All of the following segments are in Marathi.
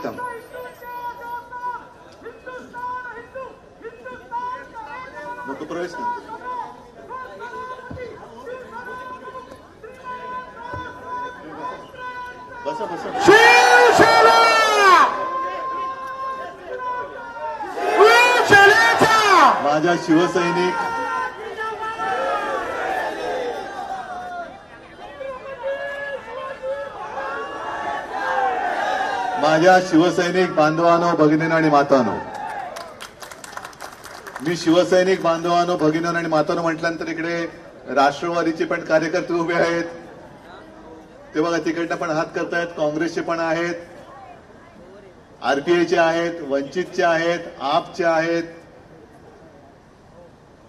एकदम. नको प्रवेश नाही. बसा बसा. शिवसेना शिवसेनेचा माझ्या शिवसैनिक, माझ्या शिवसैनिक बांधवांनो, भगिनींनो आणि मातांनो, मी शिवसैनिक बांधवांनो, भगिनींनो आणि मातांनो म्हटल्यानंतर इकडे राष्ट्रवादीचे पण कार्यकर्ते उभे आहेत. ते बघा तिकडनं पण हात करतायत. काँग्रेसचे पण आहेत, आरपीआयचे आहेत, वंचितचे आहेत, आपचे आहेत.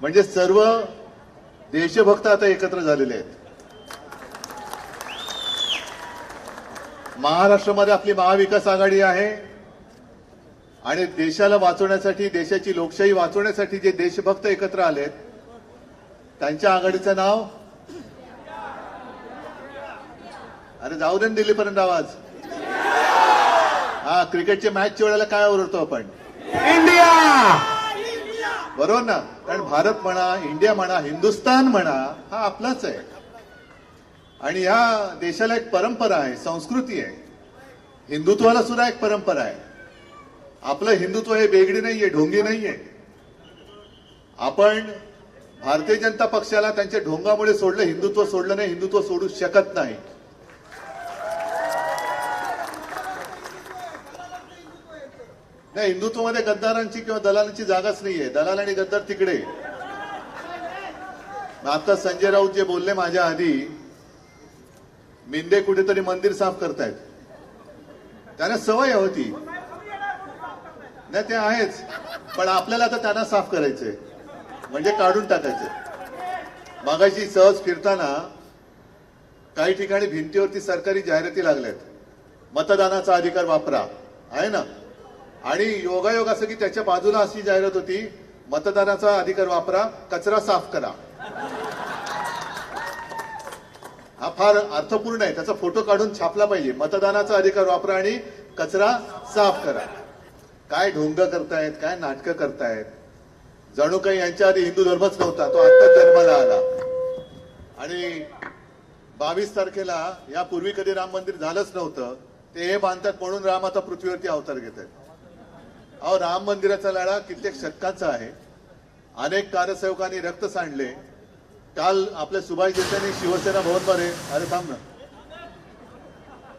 म्हणजे सर्व देशभक्त आता एकत्र झालेले आहेत. महाराष्ट्रामध्ये आपली महाविकास आघाडी आहे आणि देशाला वाचवण्यासाठी, देशाची लोकशाही वाचवण्यासाठी जे देशभक्त एकत्र आलेत त्यांच्या आघाडीचं नाव, अरे जाऊ दे दिल्लीपर्यंत आवाज. हा, क्रिकेटच्या मॅचच्या वेळेला काय ओरडतो आपण? इंडिया. बरोबर ना? कारण भारत म्हणा, इंडिया म्हणा, हिंदुस्थान म्हणा, हा आपलाच आहे. आणि या देशाला एक परंपरा आहे, संस्कृती आहे. हिंदुत्वाला सुद्धा एक परंपरा आहे. आपलं हिंदुत्व हे बेगडी नाहीये, ढोंगी नाहीये. आपण भारतीय जनता पक्षाला त्यांच्या ढोंगामुळे सोडलं, हिंदुत्व सोडलं नाही, हिंदुत्व सोडू शकत नाही. नाही, हिंदुत्वामध्ये गद्दारांची किंवा दलालांची जागाच नाहीये. दलाल आणि गद्दार तिकडे. आता संजय राऊत जे बोलले माझ्या आधी, मिंदे कुठेतरी मंदिर साफ करतायत. त्यांना सवय होती. नाही, ते आहेच, पण आपल्याला आता त्यांना साफ करायचंय, म्हणजे काढून टाकायचंय. मागाशी सहज फिरताना काही ठिकाणी भिंतीवरती सरकारी जाहिराती लागल्यात. मतदानाचा अधिकार वापरा, आहे ना? आणि योगायोग असं की त्याच्या बाजूला अशी जाहिरात होती, मतदानाचा अधिकार वापरा, कचरा साफ करा. हा फार अर्थपूर्ण आहे. त्याचा फोटो काढून छापला पाहिजे. मतदानाचा अधिकार वापरा आणि कचरा साफ करा. काय ढोंग करतायत, काय नाटकं करतायत. जणू काही यांच्या आधी हिंदू धर्मच नव्हता, तो आत्ताच जन्माला आला. आणि 22 तारखेला यापूर्वी कधी राम मंदिर झालंच नव्हतं. ते हे बांधतात म्हणून राम आता पृथ्वीवरती अवतार घेत आहेत. अहो, राम मंदिराचा लढा कित्येक शतकांचा आहे. अनेक कारसेवकांनी रक्त सांडले. काल आपल्या सुभाष देसाईंनी शिवसेना भवनमध्ये, अरे थांब ना,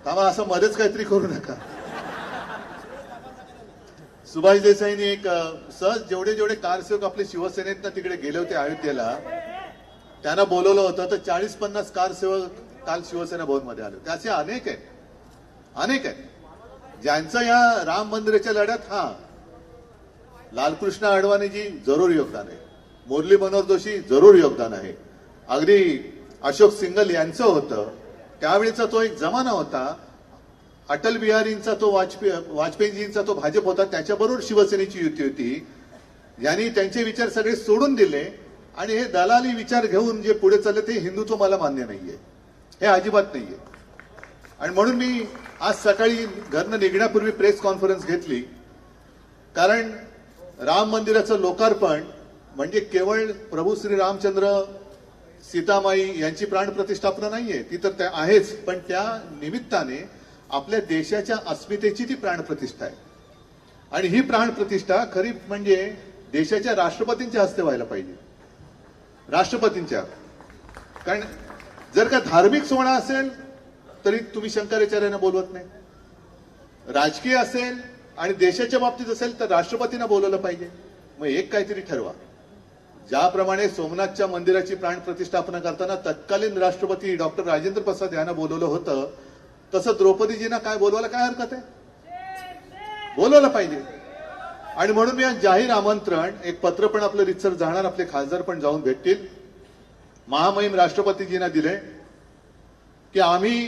थांबा, असं मध्येच काहीतरी करू नका. सुभाष देसाईंनी एक सहज जेवढे जेवढे कारसेवक आपले शिवसेनेतनं तिकडे गेले होते अयोध्येला, त्यांना बोलवलं होतं. तर 40-50 कारसेवक काल शिवसेना भवनमध्ये आले. त्याचे अनेक आहेत, अनेक आहेत ज्यांचं या राम मंदिराच्या लढ्यात, हा, लालकृष्ण अडवाणीजी जरूर योगदान आहे, मुरली मनोहर जोशी जरूर योगदान आहे, अगदी अशोक सिंगल यांचं होतं. त्यावेळीचा तो एक जमाना होता. अटल बिहारींचा तो वाजपेयीजींचा तो भाजप होता, त्याच्याबरोबर शिवसेनेची युती होती. यांनी त्यांचे विचार सगळे सोडून दिले आणि हे दलाली विचार घेऊन जे पुढे चालले ते हिंदुत्व मला मान्य नाहीये, हे अजिबात नाहीये. आणि म्हणून मी आज सकाळी घरनं निघण्यापूर्वी प्रेस कॉन्फरन्स घेतली. कारण राम मंदिराचं लोकार्पण म्हणजे केवळ प्रभू श्री रामचंद्र सीतामाई यांची प्राणप्रतिष्ठापना नाहीये, ती तर त्या आहेच, पण त्या निमित्ताने आपल्या देशाच्या अस्मितेची ती प्राणप्रतिष्ठा आहे. आणि ही प्राणप्रतिष्ठा खरी म्हणजे देशाच्या राष्ट्रपतींच्या हस्ते व्हायला पाहिजे, राष्ट्रपतींच्या. कारण जर का धार्मिक सोहळा असेल तरी तुम्ही शंकराचार्यांना बोलवत नाही. राजकीय असेल आणि देशाच्या बाबतीत असेल तर राष्ट्रपतींना बोलवलं पाहिजे. मग एक काहीतरी ठरवा. ज्याप्रमाणे सोमनाथच्या मंदिराची प्राण प्रतिष्ठापना करताना तत्कालीन राष्ट्रपती डॉक्टर राजेंद्र प्रसाद यांना बोलवलं होतं, तसं द्रौपदीजींना काय बोलवायला काय हरकत आहे? बोलवलं पाहिजे. आणि म्हणून मी आज जाहीर आमंत्रण, एक पत्र पण आपलं रितसर जाणार, आपले खासदार पण जाऊन भेटतील, महामहिम राष्ट्रपतीजींना दिले की आम्ही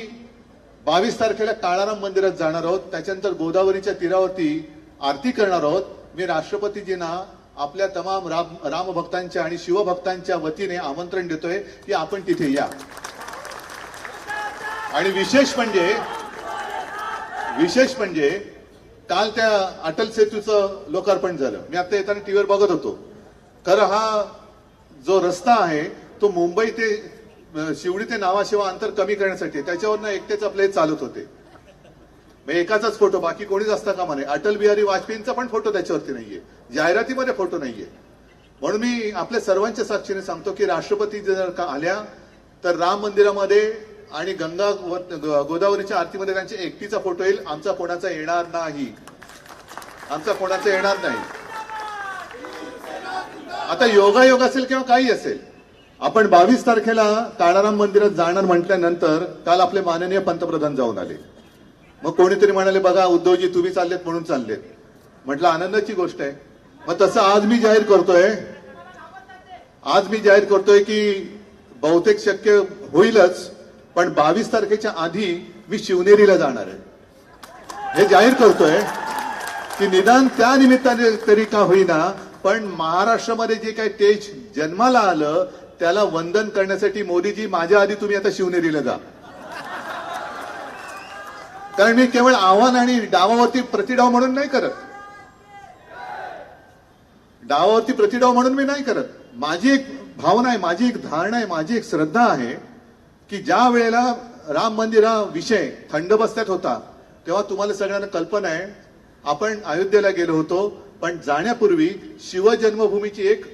22 तारखेला काळाराम मंदिरात जाणार आहोत. त्याच्यानंतर गोदावरीच्या तीरावरती आरती करणार आहोत. मी राष्ट्रपतीजींना आपल्या तमाम रामभक्तांच्या आणि शिवभक्तांच्या वतीने आमंत्रण देतोय की आपण तिथे या. आणि विशेष म्हणजे काल त्या अटल सेतूचं लोकार्पण झालं. मी आता येताना टीव्हीवर बघत होतो. खरं हा जो रस्ता आहे तो मुंबई ते शिवडी ते नावाशिवा अंतर कमी करण्यासाठी त्याच्यावरनं एकटेच आपले चालत होते. एकाचाच फोटो, बाकी कोणीच असता कामा नये. अटल बिहारी वाजपेयींचा पण फोटो त्याच्यावरती नाहीये, जाहिरातीमध्ये फोटो नाहीये. म्हणून मी आपल्या सर्वांच्या साक्षीने सांगतो की राष्ट्रपती जर का आल्या तर राम मंदिरामध्ये आणि गंगा गोदावरीच्या आरतीमध्ये त्यांच्या एकटीचा फोटो येईल. आमचा कोणाचा येणार नाही, आमचा कोणाचा येणार नाही. आता योगायोग असेल किंवा काही असेल, आपण 22 तारखेला काळाराम मंदिरात जाणार म्हटल्यानंतर काल आपले माननीय पंतप्रधान जाऊन आले. मग कोणीतरी म्हणाले बघा उद्धवजी तुम्ही चाललेत म्हणून चाललेत. म्हटलं आनंदाची गोष्ट आहे. मग तसं आज मी जाहीर करतोय की बहुतेक शक्य होईलच, पण 22 तारखेच्या आधी मी शिवनेरीला जाणार आहे. हे जाहीर करतोय की निदान त्या निमित्ताने तरी का होईना, पण महाराष्ट्रामध्ये जे काही तेज जन्माला आलं त्याला वंदन करण्यासाठी मोदीजी माझ्या आधी तुम्ही आता शिवनेरीला जा. कारण मी केवळ आव्हान आणि डावावरती प्रतिडाव म्हणून नाही करत, डावावरती प्रतिडाव म्हणून मी नाही करत. माझी एक भावना आहे, माझी एक धारणा आहे, माझी एक श्रद्धा आहे की ज्या वेळेला राम मंदिरा विषय थंड बसत्यात होता तेव्हा तुम्हाला सगळ्यांना कल्पना आहे आपण अयोध्येला गेलो होतो, पण जाण्यापूर्वी शिवजन्मभूमीची एक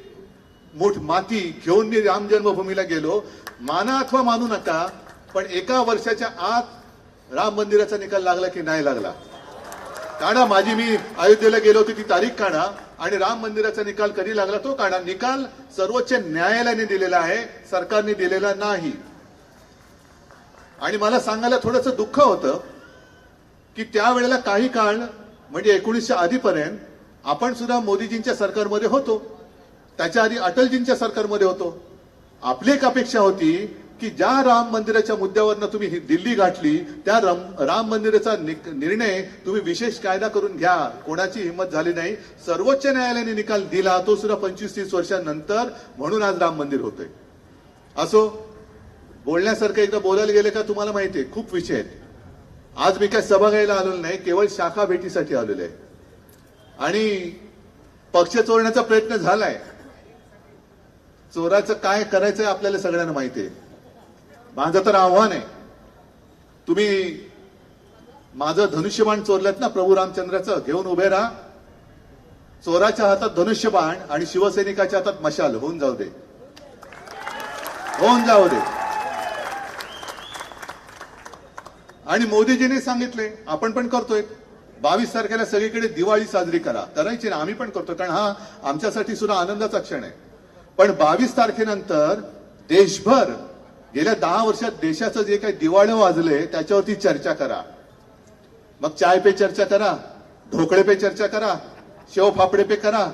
मोठ माती घेऊन मी राम जन्मभूमीला गेलो. माना अथवा मानू नका, पण एका वर्षाच्या आत राम मंदिराचा निकाल लागला की नाही लागला काढा. मी अयोध्येला गेलो होतो ती तारीख काढा आणि राम मंदिराचा निकाल कधी लागला तो काढा. निकाल सर्वोच्च न्यायालयाने दिलेला आहे, सरकारने दिलेला नाही. आणि मला सांगायला थोडंसं दुःख होतं की त्यावेळेला काही काळ म्हणजे 1900 आधीपर्यंत आपण सुद्धा मोदीजींच्या सरकारमध्ये होतो, त्याच्या आधी अटलजींच्या सरकारमध्ये होतो. आपली एक अपेक्षा होती की ज्या राम मंदिराच्या मुद्द्यावरनं तुम्ही दिल्ली गाठली त्या राम मंदिराचा निर्णय तुम्ही विशेष कायदा करून घ्या. कोणाची हिंमत झाली नाही. सर्वोच्च न्यायालयाने निकाल दिला, तो सुद्धा 25-30 वर्षांनंतर, म्हणून आज राम मंदिर होतंय. असो, बोलण्यासारखं एकदा बोलायला गेले का तुम्हाला माहितीये खूप विषय आहेत. आज मी काय सभा घ्यायला आलेलो नाही, केवळ शाखा भेटीसाठी आलेलो आहे. आणि पक्ष चोरण्याचा प्रयत्न झालाय. चोराचं काय करायचंय आपल्याला सगळ्यांना माहितीये. माझं तर आव्हान आहे, तुम्ही माझं धनुष्यबाण चोरलेत ना प्रभू रामचंद्राचं, घेऊन उभे राहा. चोराच्या हातात धनुष्यबाण आणि शिवसैनिकाच्या हातात मशाल. होऊन जाऊ दे, होऊन जाऊ दे. आणि मोदीजींनी सांगितले, आपण पण करतोय, 22 तारखेला सगळीकडे दिवाळी साजरी करायची ना. आम्ही पण करतो, कारण हा आमच्यासाठी सुद्धा आनंदाचा क्षण आहे. पण 22 तारखेनंतर देशभर गेल्या 10 वर्षात देशाचं जे काही दिवाळं वाजले त्याच्यावरती चर्चा करा. मग चाय पे चर्चा करा, ढोकळे पे चर्चा करा, शेव फाफडे पे करा,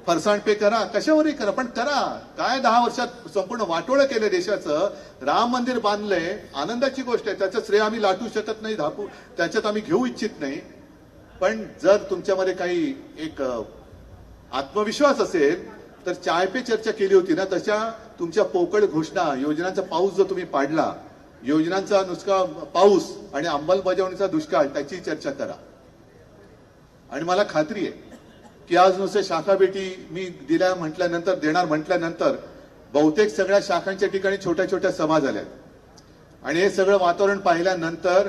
फरसाण पे करा, कशावरही करा, पण करा. काय 10 वर्षात संपूर्ण वाटोळं केलं देशाचं. राम मंदिर बांधलंय, आनंदाची गोष्ट आहे, त्याचं श्रेय आम्ही लाटू शकत नाही, त्याच्यात आम्ही घेऊ इच्छित नाही. पण जर तुमच्यामध्ये काही एक आत्मविश्वास असेल तर चाय पे चर्चा केली होती ना, तशा तुमच्या पोकळ घोषणा, योजनांचा पाऊस जो तुम्ही पाडला, योजनांचा नुसका पाऊस आणि अंमलबजावणीचा दुष्काळ, त्याची चर्चा करा. आणि मला खात्री आहे की आज नुसते शाखा भेटी मी देणार म्हटल्यानंतर बहुतेक सगळ्या शाखांच्या ठिकाणी छोट्या छोट्या सभा झाल्यात. आणि हे सगळं वातावरण पाहिल्यानंतर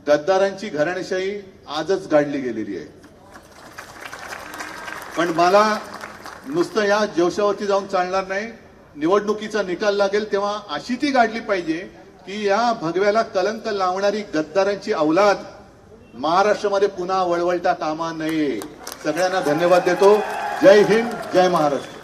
गद्दारांची घराणेशाही आजच गाडली गेलेली आहे. पण मला नुसतं या जोशावरती जाऊन चालणार नाही. निवडणुकीचा निकाल लागेल तेव्हा अशी ती गाडली पाहिजे की या भगव्याला कलंक लावणारी गद्दारांची अवलाद महाराष्ट्रामध्ये पुन्हा वळवळता कामा नये. सगळ्यांना धन्यवाद देतो. जय हिंद, जय महाराष्ट्र.